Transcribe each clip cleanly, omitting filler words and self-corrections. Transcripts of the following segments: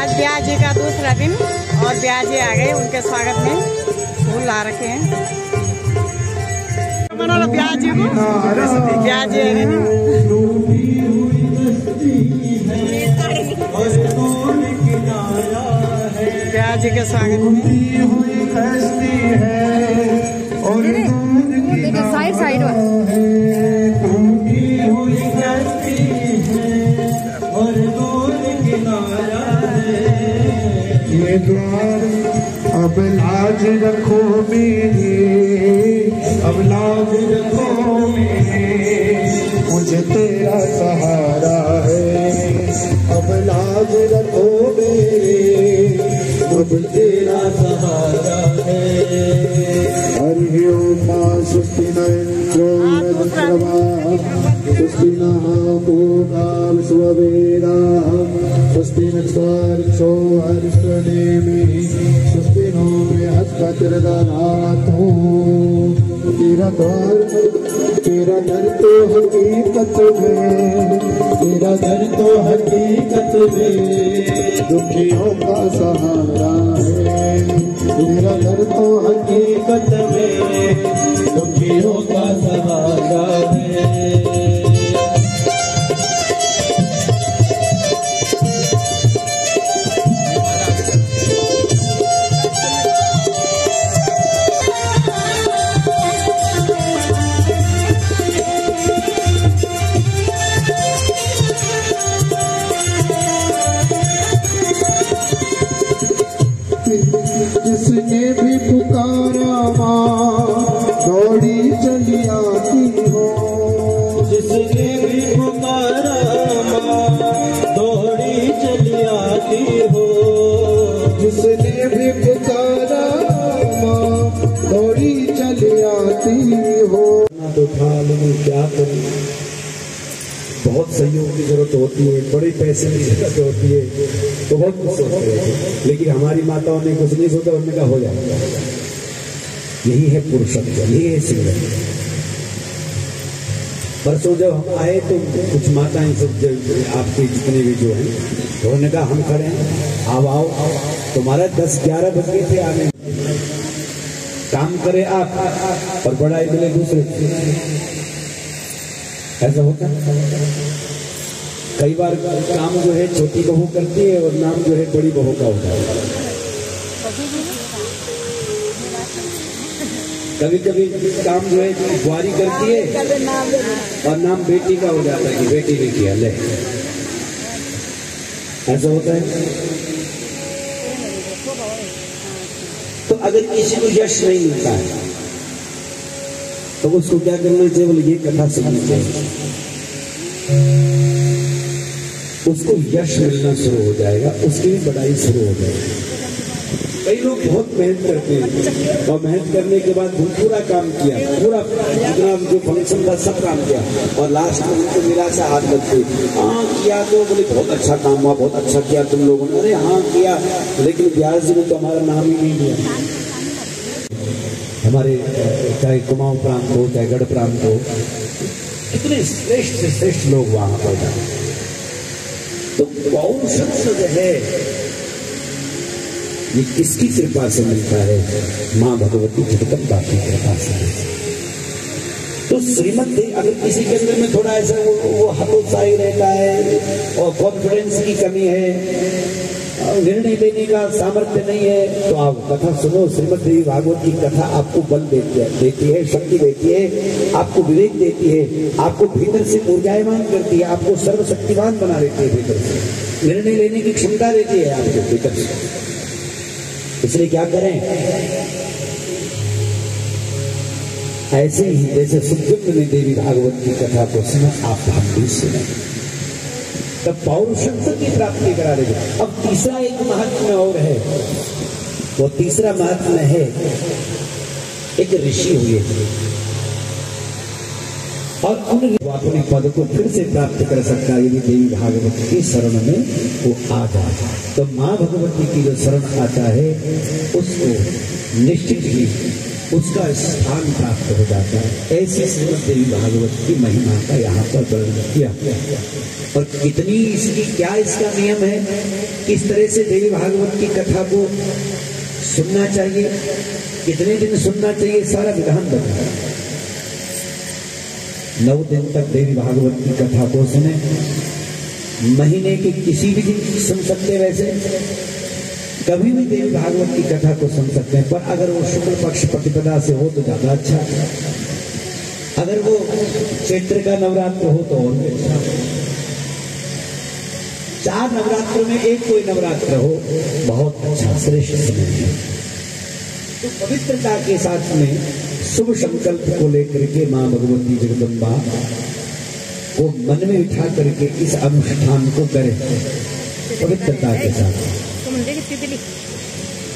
आज ब्याह जी का दूसरा दिन और ब्याह जी आ गए, उनके स्वागत में फूल ला रखे हैं। ब्याह जी को ब्याह जी आ गए ना, ब्याह जी के स्वागत में। साइड साइड ये द्वार अब लाज रखो मेरी, अब लाज रखो मेरी, मुझे तेरा सहारा है। अब लाज रखो मेरी, अब तेरा सहारा है। हरि ओम स्वस्ति न इंद्रो स्वस्ति नः पूर्वा विश्ववेदाः स्वस्ति नक्षत्रो हरिष्ठनेमिः स्वस्ति नो बृहस्पतिर्दधातु। तेरा दर तो हकीकत में, तेरा दर तो हकीकत में दुखियों का सहारा है। तेरा दर तो हकीकत में दुखियों का सहारा है। जिसने भी पुकारा माँ दौड़ी चली आती हो, जिसने भी पुकारा माँ दौड़ी चली आती हो, जिसने भी पुकारा माँ दौड़ी चली आती हो। तो ख्याल में क्या करूं, बहुत सहयोग की जरूरत होती है, बड़े पैसे की जरूरत होती है, तो बहुत कुछ सोचते हैं, लेकिन हमारी माताओं ने कुछ नहीं सोचा, उन्होंने कहा हो जाएगा। यही है पुरुषत्व, यही है सिंगल। परसों जब हम आए तो कुछ माताएं सब आपके जितने भी जो हैं, उन्होंने कहा हम खड़े हैं, आओ। तुम्हारा 10-11 बज गए थे आने, काम करे आप और बड़ाई मिले दूसरे। ऐसा होता है कई बार, काम जो है छोटी बहू करती है और नाम जो है बड़ी बहू का होता है। कभी कभी काम जो है बुआरी करती है और नाम बेटी का हो जाता है कि बेटी ने किया ले। ऐसा होता है। तो अगर किसी को यश नहीं मिलता है तो उसको क्या करना चाहिए, बोले ये कथा सुननी चाहिए, उसको यश मिलना शुरू हो जाएगा, उसकी भी बढ़ाई शुरू हो जाएगी। कई लोग बहुत मेहनत करते हैं और मेहनत करने के बाद पूरा काम किया, पूरा जितना जो फंक्शन था सब काम किया और लास्ट में उनको निराशा हाथ लगती। हाँ किया तो बोले बहुत अच्छा काम हुआ, बहुत अच्छा किया तुम लोगों ने। अरे हाँ किया, लेकिन व्यास जी ने तो हमारा नाम ही नहीं लिया। हमारे चाहे कुमाऊं प्रांत हो चाहे गढ़ प्रांत हो, कितने श्रेष्ठ से श्रेष्ठ लोग वहां पैदा। तो पौरुषत्व जो है ये किसकी कृपा से मिलता है? माँ भगवती जगदम्बा की कृपा से। तो श्रीमद अगर किसी के अंदर में थोड़ा ऐसा वो हतोत्साही रहता है और कॉन्फिडेंस की कमी है, निर्णय लेने का सामर्थ्य नहीं है, तो आप कथा सुनो। श्रीमद देवी भागवत की कथा आपको बल देती है, शक्ति देती है, आपको विवेक देती है, आपको भीतर से ऊर्जायमान करती है, आपको सर्वशक्तिमान बना देती है, भीतर से निर्णय लेने की क्षमता देती है आपको भीतर से। इसलिए क्या करें, ऐसे ही जैसे सुखदेव ने देवी भागवत की कथा को सुना, आप भी सुने, तब पौरुषत्व की प्राप्ति करा देंगे। अब तीसरा एक महात्म्य और है, वो तीसरा महात्म्य है, एक ऋषि हुए और अपने पद को फिर से प्राप्त कर सकता है यदि देवी भागवत की शरण में वो आ जाए। तो माँ भगवती की जो शरण आता है उसको निश्चित ही उसका स्थान प्राप्त हो जाता है। ऐसी श्रीमद देवी भागवत की महिमा का यहाँ पर वर्णन किया। और कितनी इसकी क्या इसका नियम है, किस तरह से देवी भागवत की कथा को सुनना चाहिए, कितने दिन सुनना चाहिए, सारा विधान बताया। 9 दिन तक देवी भागवत की कथा को सुने, महीने के किसी भी दिन सुन सकते, वैसे कभी भी देवी भागवत की कथा को सुन सकते हैं, पर अगर वो शुक्ल पक्ष प्रतिपदा से हो तो ज्यादा अच्छा, अगर वो चैत्र का नवरात्र हो तो और भी अच्छा। 4 नवरात्रों में एक कोई नवरात्र हो, बहुत अच्छा, श्रेष्ठ समय है। तो पवित्रता के साथ में शुभ संकल्प को लेकर के मां भगवती जगदम्बा को मन में उठा करके इस अनुष्ठान को करें पवित्रता के साथ।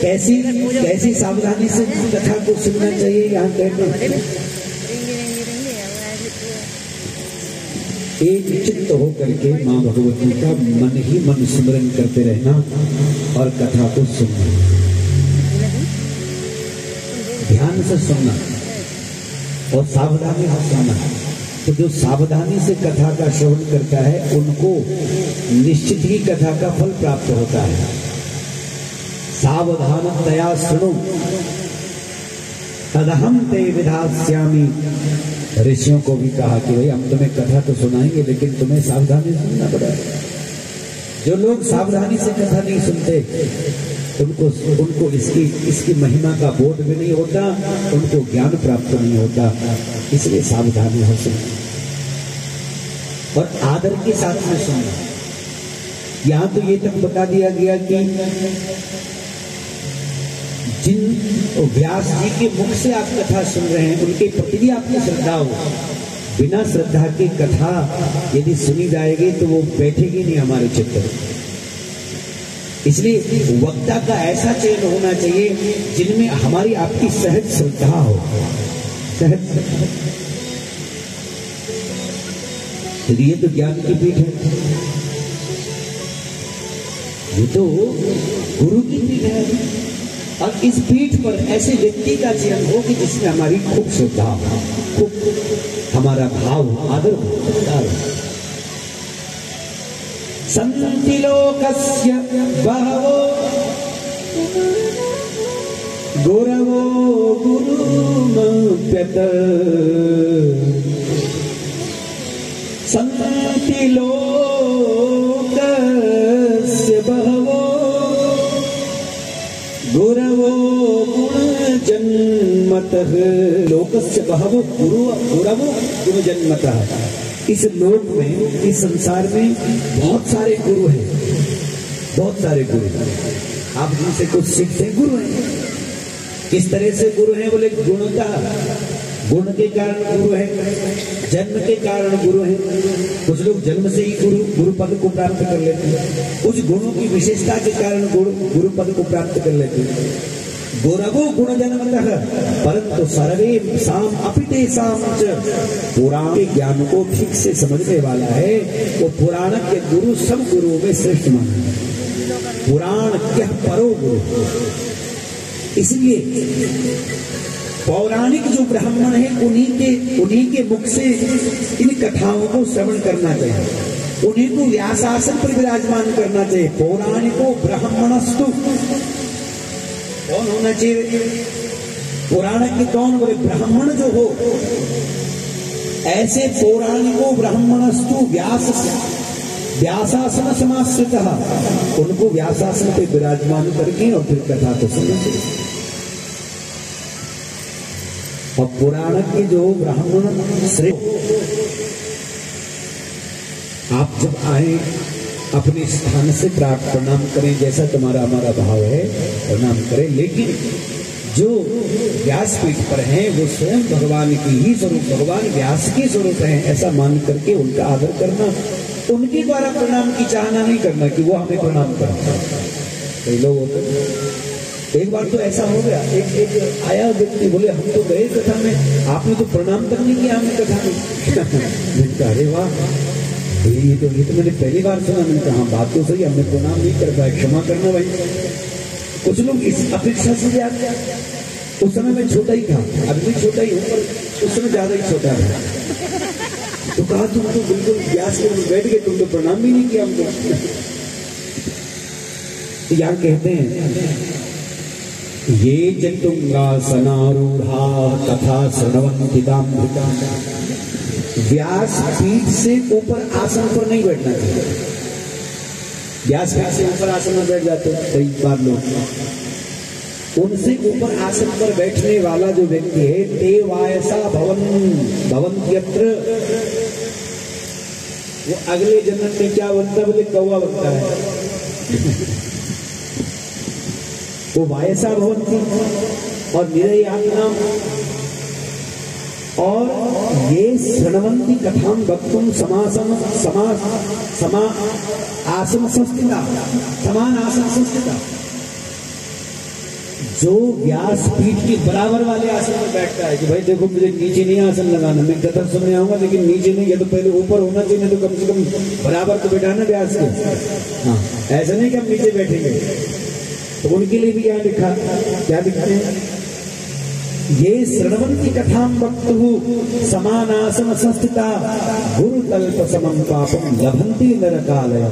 कैसी कैसी सावधानी से कथा को सुनना चाहिए, यहाँ कहते हैं एक चित्त हो करके मां भगवती का मन ही मन स्मरण करते रहना और कथा को सुनना, ध्यान से सुनना और सावधानी से सुनना। तो जो सावधानी से कथा का श्रवण करता है उनको निश्चित ही कथा का फल प्राप्त होता है। सावधानतया सुनो तदहम ते विधास्यामि। ऋषियों को भी कहा कि भाई हम तुम्हें कथा तो सुनाएंगे लेकिन तुम्हें सावधानी से सुनना पड़ेगा। जो लोग सावधानी से कथा नहीं सुनते उनको इसकी महिमा का बोध भी नहीं होता, उनको ज्ञान प्राप्त नहीं होता, इसलिए सावधानी हो सुनना और आदर के साथ में सुनना। यहां तो ये तक बता दिया गया कि जिन व्यास जी के मुख से आप कथा सुन रहे हैं उनके प्रति भी आपकी श्रद्धा हो। बिना श्रद्धा की कथा यदि सुनी जाएगी तो वो बैठेगी नहीं हमारे चित्त में। इसलिए वक्ता का ऐसा चयन होना चाहिए जिनमें हमारी आपकी सहज श्रद्धा हो, सहज श्रद्धा। ये तो ज्ञान की पीठ है, ये तो गुरु की पीठ है। और इस पीठ पर ऐसे व्यक्ति का चयन हो कि जिसमें हमारी खूब श्रद्धा हो, खूब हमारा भाव हो, आदर हो। सन्ति लोकस्य बहवो गुरवो गुरुमप्यत। सन्ति लोकस्य बहवो गुरवो गुणजन्मतः। लोकस्य बहवो गुरवो गुणजन्मतः। इस लोक में, इस संसार में बहुत सारे गुरु हैं, बहुत सारे गुरु। आप जिनसे कुछ सीखते गुरु हैं। किस तरह से गुरु हैं बोले गुणतः, गुण के कारण गुरु हैं, जन्म के कारण गुरु हैं। कुछ लोग जन्म से ही गुरु पद को प्राप्त कर लेते हैं, कुछ गुणों की विशेषता के कारण गुरु पद को प्राप्त कर लेते हैं। गुरवो गुण जन्मतः परंतु सर्वे साम अपिते साम च। पुराण के ज्ञान को ठीक से समझने वाला है वो पुराण के गुरु सब गुरुओं में श्रेष्ठ माना है। पुराण क्या परो गुरु। इसलिए पौराणिक जो ब्राह्मण है उन्हीं के मुख से इन कथाओं को श्रवण करना चाहिए, उन्हीं को व्यासासन पर विराजमान करना चाहिए। पौराणिको ब्राह्मणस्तु कौन होना चाहिए? पुराण के कौन बोले ब्राह्मण जो हो, ऐसे पौराणिको ब्राह्मणस्तु व्यासासन समाश्रितः, उनको व्यासासन पे विराजमान करके और फिर कथा को सुनना चाहिए। और पुराण के जो ब्राह्मण श्रेष्ठ, आप जब आए अपने स्थान से प्रणाम करें, जैसा तुम्हारा हमारा भाव है प्रणाम करें। लेकिन जो व्यासपीठ पर हैं वो स्वयं भगवान की ही स्वरूप, भगवान व्यास के स्वरूप हैं, ऐसा मान करके उनका आदर करना, उनके द्वारा प्रणाम की चाहना नहीं करना कि वो हमें प्रणाम करें। कई लोग होते, एक बार तो ऐसा हो गया, एक आया व्यक्ति बोले हम तो गए कथा में, आपने तो प्रणाम तक नहीं किया हमें कथा में। अरे वाह, ये तो मैंने पहली बार सुना। मैंने कहा बात तो सही, हमने प्रणाम नहीं कर पाया, क्षमा करना भाई। कुछ लोग इस अपेक्षा से जाते, उस समय मैं छोटा ही था, अभी भी छोटा ही हूँ, पर उस समय ज्यादा ही छोटा था। तो कहा तुम तो बिल्कुल व्यास के बैठ गए, तुम तो प्रणाम भी नहीं किया हमको। तो यहाँ कहते हैं ये जटुंगासनारूढ़ा कथा श्रवन्ति दाम्भिका। व्यास पीठ से ऊपर आसन पर नहीं बैठना चाहिए। व्यास पीठ से ऊपर आसन में बैठ जाते हैं कई बार लोग। उनसे ऊपर आसन पर बैठने वाला जो व्यक्ति है ते वायसा भवन्त्यत्र, वो अगले जन्म में क्या बनता है? बोले कौवा बनता है। वो वायसा भवन्ति और निरयात्मा। और ये श्रवन्ति कथाम वक्तुम समासन समा आसन संस्थिता, समान आसन संस्थिता। जो व्यास पीठ के बराबर वाले आसन में बैठता है कि भाई देखो मुझे नीचे नहीं आसन लगाना, मैं कथा सुनने आऊंगा लेकिन नीचे नहीं, या तो पहले ऊपर होना चाहिए, तो कम से कम बराबर तो बैठाना व्यास को। हाँ, ऐसा नहीं कि हम नीचे बैठेंगे। तो उनके लिए भी यहाँ लिखा, क्या लिखते हैं? ये श्रवन्ति कथाम वक्तुः समानासन संस्थिता गुरु तल्प समम पापम लभन्ति नरकालय।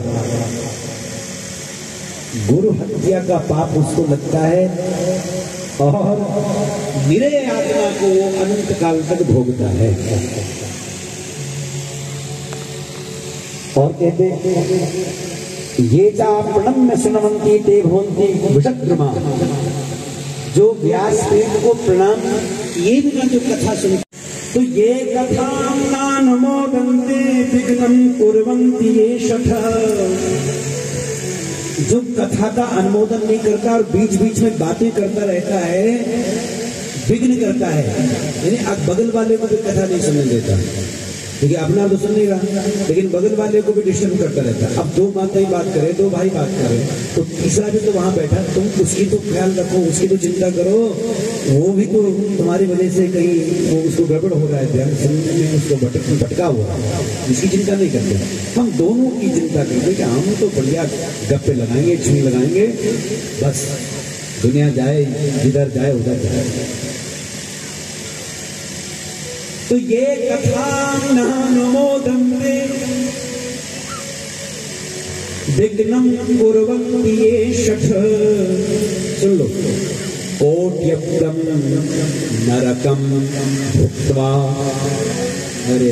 गुरु हत्या का पाप उसको लगता है और निरय आत्मा को वो अनंत काल तक भोगता है। और कहते ये चाप्रणम्य सुनवन्ति ते भवन्ति विषद्रुमा। जो व्यास देव को प्रणाम ये भी जो कथा सुन, तो ये कथा नानमोदन्ते विघ्नं कुर्वन्ति ये शठ। जो कथा का अनुमोदन नहीं करता और बीच बीच में बातें करता रहता है, विघ्न करता है, यानी बगल वाले को भी कथा नहीं सुनने देता। देखिए अपना तो सुन नहीं रहा, लेकिन बगल वाले को भी डिस्टर्ब करता रहता है। अब दो माताएं बात करें, दो भाई बात करें, तो तीसरा भी तो वहां बैठा, तुम उसकी तो ख्याल रखो, उसकी तो चिंता करो। वो भी तो तुम्हारी वजह से कहीं वो उसको गड़बड़ हो रहा है, ध्यान सुनने में उसको भटका हुआ, इसकी चिंता नहीं करते। हम दोनों की चिंता करते कि हम तो बढ़िया गप्पे लगाएंगे, छुई लगाएंगे, बस दुनिया जाए जिधर जाए उधर जाए। तो ये कथा नानुमोदन्ते विघ्नं कुर्वन्ति ये शठ। सुन लो, कोट्यब्दं नरकं भुक्त्वा, अरे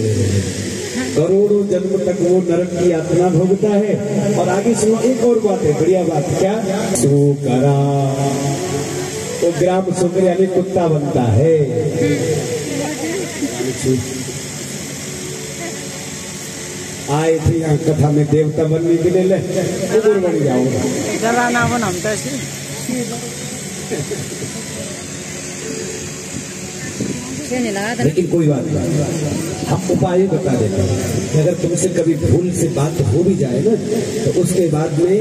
करोड़ों जन्म तक वो नरक की यातना भोगता है। और आगे सुनो एक और बात है, बढ़िया बात, क्या? सुकरा, वो ग्राम सुकर यानी कुत्ता बनता है। आए थे यहाँ कथा में देवता बनने के लिए, कुकुर बन जाऊंगा। लेकिन कोई बात नहीं, हम उपाय बता देते हैं। अगर तुमसे कभी भूल से बात हो भी जाए ना, तो उसके बाद में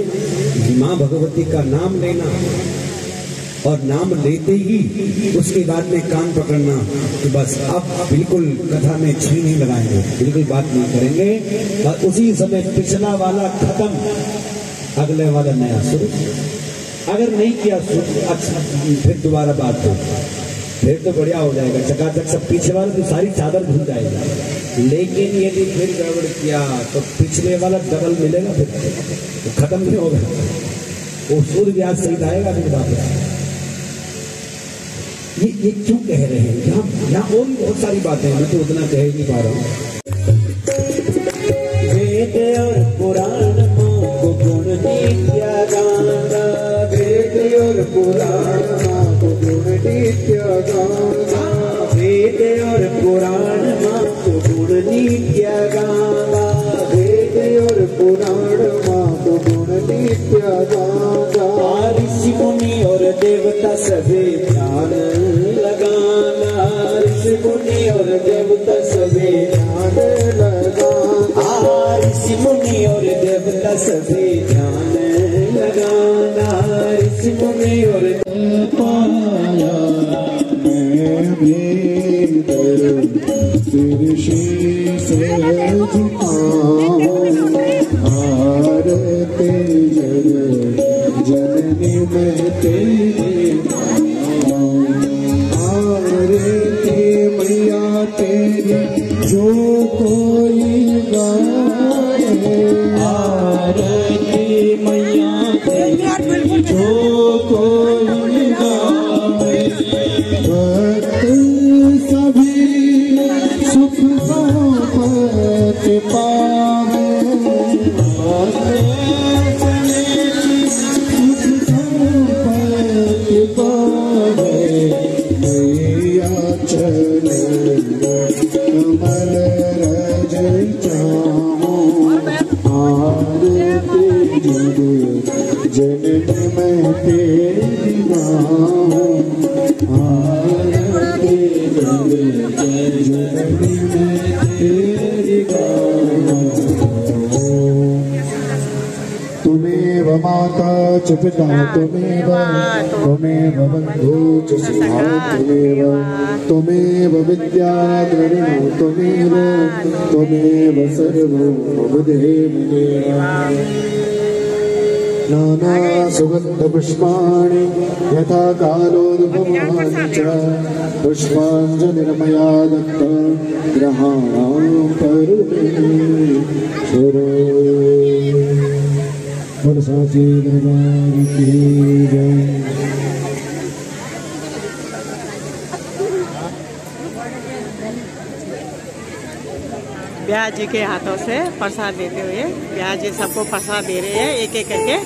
माँ भगवती का नाम लेना, और नाम लेते ही उसके बाद में कान पकड़ना कि बस अब बिल्कुल कथा में छीन नहीं लगाएंगे, बिल्कुल बात नहीं करेंगे। और उसी समय पिछला वाला खत्म, अगले वाला नया शुरू। अगर नहीं किया अच्छा, फिर दोबारा बात हो, फिर तो बढ़िया हो जाएगा, चकाचक सब पीछे वाला तो सारी चादर धुल जाएगा। लेकिन यदि फिर गड़बड़ किया तो पिछले वाला डबल मिलेगा, फिर तो खत्म नहीं होगा, वो सूद ब्याज सहित आएगा फिर वापस। ये क्यों कह रहे हैं? यहाँ और भी बहुत सारी बातें हैं, मैं तो उतना कह ही नहीं पा रहा हूँ। वेद और पुराण को गुण नित्य गाना, वेद और पुराण को गुण नित्य गाना, वेद और पुराण को गुण नित्य गाना, वेद और पुराण को गुण नित्य गाना। ऋषि मुनि और देवता सभी ध्यान लगाना, ऋषि मुनि और देवता सभी ध्यान लगाना, ऋषि मुनि और देवता सभी ध्यान लगाना, ऋषि मुनि और पाया मैं भी तेरे शीश झुकाऊं, आरती जननी में तेरी आरती मैया तेरी, जो कोई और बिल्कुल जो कोई गावे भक्त सभी सुख संपत पावे, सुख संपत पावे। मैया चले कमल रज चाहो, आरती जननी में तेरी गाऊं, आरती जननी में तेरी गाऊं। तुमेव माता च पिता तुमेव, त्वमेव बन्धु च सखा त्वमेव विद्या द्रविणो त्वमेव, त्वमेव सर्वं मम देव। नाना सुगन्ध पुष्पाणि यथा कालोद्भवानि च, पुष्पाञ्जलिर्मया दत्ता ग्रहाणां परमेश्वरो। बोल साची दरबार की जय। ब्याह जी के हाथों से प्रसाद देते हुए ब्याह जी सबको प्रसाद दे रहे हैं एक एक करके।